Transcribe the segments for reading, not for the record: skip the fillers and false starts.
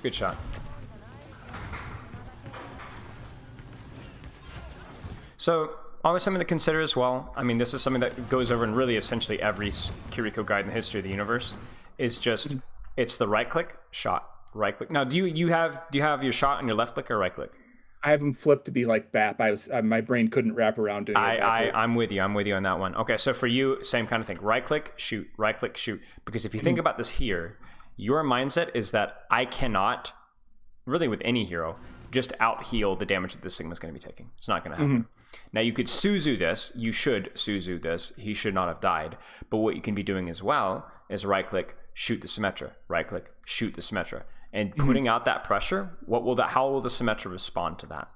a good shot. So, always something to consider as well. I mean, this is something that goes over in really essentially every Kiriko guide in the history of the universe. Is just it's the right click, shot, right click. Now, do you have your shot on your left click or right click? I have them flipped to be like BAP. My brain couldn't wrap around doing it. I'm with you. I'm with you on that one. Okay, so for you, same kind of thing. Right click, shoot. Right click, shoot. Because if you think about this here, your mindset is that I cannot, really with any hero, just out heal the damage that this Sigma's going to be taking. It's not going to happen. Now you could Suzu this. You should Suzu this. He should not have died. But what you can be doing as well is right click, shoot the Symmetra. Right click, shoot the Symmetra. And putting out that pressure, how will the Symmetra respond to that?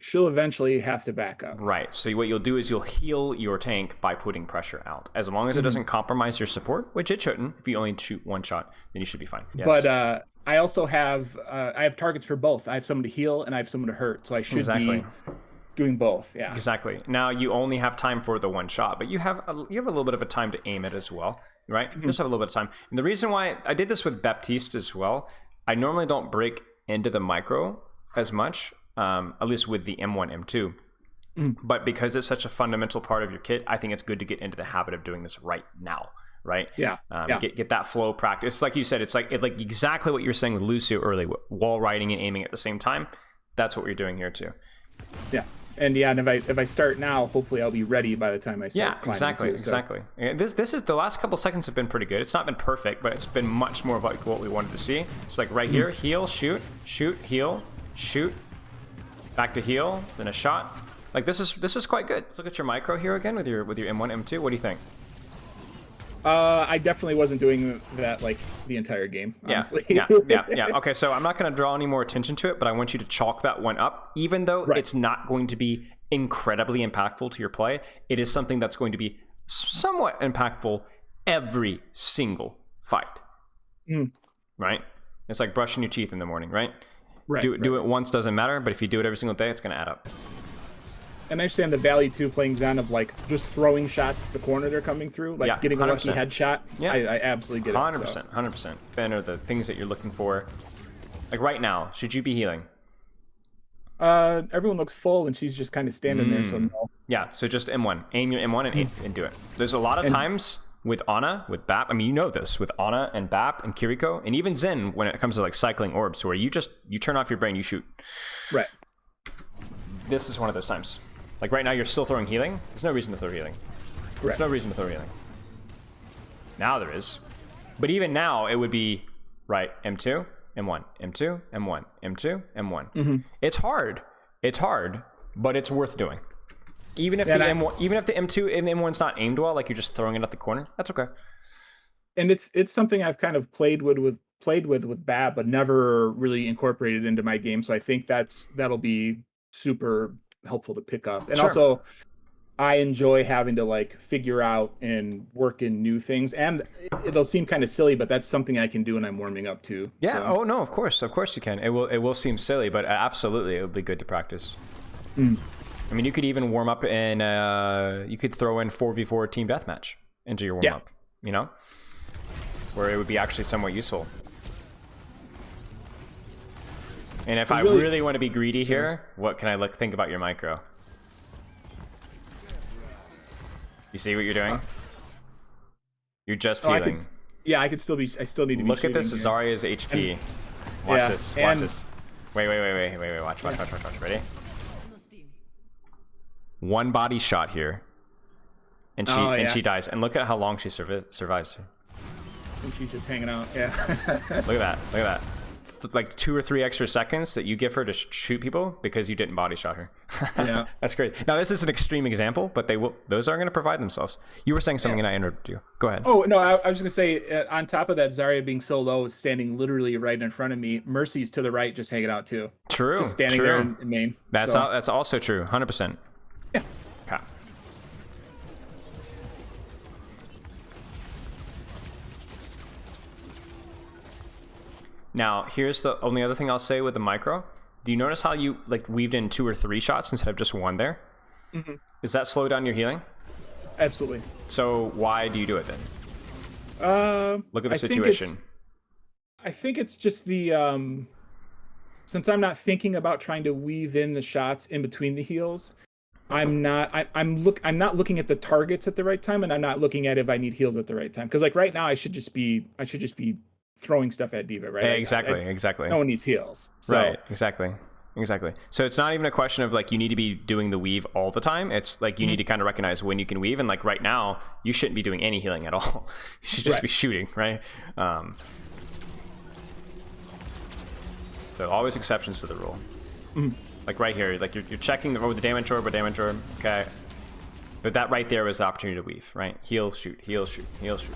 She'll eventually have to back up. Right. So what you'll do is you'll heal your tank by putting pressure out. As long as it doesn't compromise your support, which it shouldn't. If you only shoot one shot, then you should be fine. Yes. But I also have targets for both. I have someone to heal and I have someone to hurt. So I should be doing both. Yeah. Exactly. Now you only have time for the one shot, but you have a little bit of a time to aim it as well, right? You just have a little bit of time. And the reason why I did this with Baptiste as well, I normally don't break into the micro as much, at least with the M1, M2. But because it's such a fundamental part of your kit, I think it's good to get into the habit of doing this right now, right? Yeah. Get that flow practice. Like you said, it's like exactly what you were saying with Lucio earlier, wall riding and aiming at the same time. That's what you're doing here too. Yeah. And if I start now, hopefully I'll be ready by the time I start. Yeah, exactly. And this is the last couple seconds have been pretty good. It's not been perfect, but it's been much more of like what we wanted to see. It's like right here, heal, shoot, heal, shoot, back to heal, then a shot. Like this is quite good. Let's look at your micro here again with your M1, M2. What do you think? I definitely wasn't doing that like the entire game, honestly. Yeah. Okay, so I'm not going to draw any more attention to it, but I want you to chalk that one up. Even though it's not going to be incredibly impactful to your play, it is something that's going to be somewhat impactful every single fight. Right? It's like brushing your teeth in the morning, right? Do it once doesn't matter, but if you do it every single day, it's going to add up. And I understand the value too, playing Zen, of like just throwing shots at the corner they're coming through, like getting a lucky headshot. Yeah, I absolutely get it. 100%. Ben are the things that you're looking for. Like right now, should you be healing? Everyone looks full, and she's just kind of standing there. So no. Yeah, so just M1, aim your M1 and do it. There's a lot of times with Ana, with Bap. I mean, you know this with Ana and Bap and Kiriko, and even Zen when it comes to like cycling orbs, where you turn off your brain, you shoot. Right. This is one of those times. Like right now, you're still throwing healing. There's no reason to throw healing. There's no reason to throw healing. Now there is. But even now, it would be, right, M2, M1, M2, M1, M2, M1. It's hard. It's hard, but it's worth doing. Even if the M2 and M1's not aimed well, like you're just throwing it at the corner, that's okay. And it's something I've kind of played with Bab, but never really incorporated into my game. So I think that'll be super helpful to pick up. And also I enjoy having to like figure out and work in new things, and it'll seem kind of silly, but that's something I can do when I'm warming up too. Yeah. Oh no, of course you can. It will seem silly, but absolutely it will be good to practice. I mean, you could even warm up and you could throw in 4v4 team deathmatch into your warm up, you know, where it would be actually somewhat useful. And if I really want to be greedy here, what can I think about your micro? You see what you're doing? You're just healing. I still need to be Look at this Zarya's HP. Watch this. Watch this. Wait. Watch. Ready? One body shot here. And she dies. And look at how long she survives. And she's just hanging out. Yeah. Look at that. Like 2 or 3 extra seconds that you give her to shoot people because you didn't body shot her. Yeah. That's great. Now this is an extreme example, but those are going to provide themselves. You were saying something and I interrupted you. Go ahead. Oh no, I was going to say, on top of that, Zarya being so low, standing literally right in front of me. Mercy's to the right, just hanging out too. True. Just standing there in main. That's also true. 100%. Yeah. Okay. Now, here's the only other thing I'll say with the micro. Do you notice how you like weaved in 2 or 3 shots instead of just 1 there? Does that slow down your healing? Absolutely. So why do you do it then? Look at the situation. I think it's just the since I'm not thinking about trying to weave in the shots in between the heals, I'm not I'm not looking at the targets at the right time, and I'm not looking at if I need heals at the right time. Because like right now I should just be throwing stuff at D.Va, right? Exactly. No one needs heals. So. Right, exactly. So it's not even a question of like you need to be doing the weave all the time. It's like you need to kind of recognize when you can weave, and like right now you shouldn't be doing any healing at all. You should just be shooting, right? So always exceptions to the rule. Like right here, like you're checking the road with the damage orb, okay. But that right there was the opportunity to weave, right? Heal, shoot, heal, shoot, heal, shoot.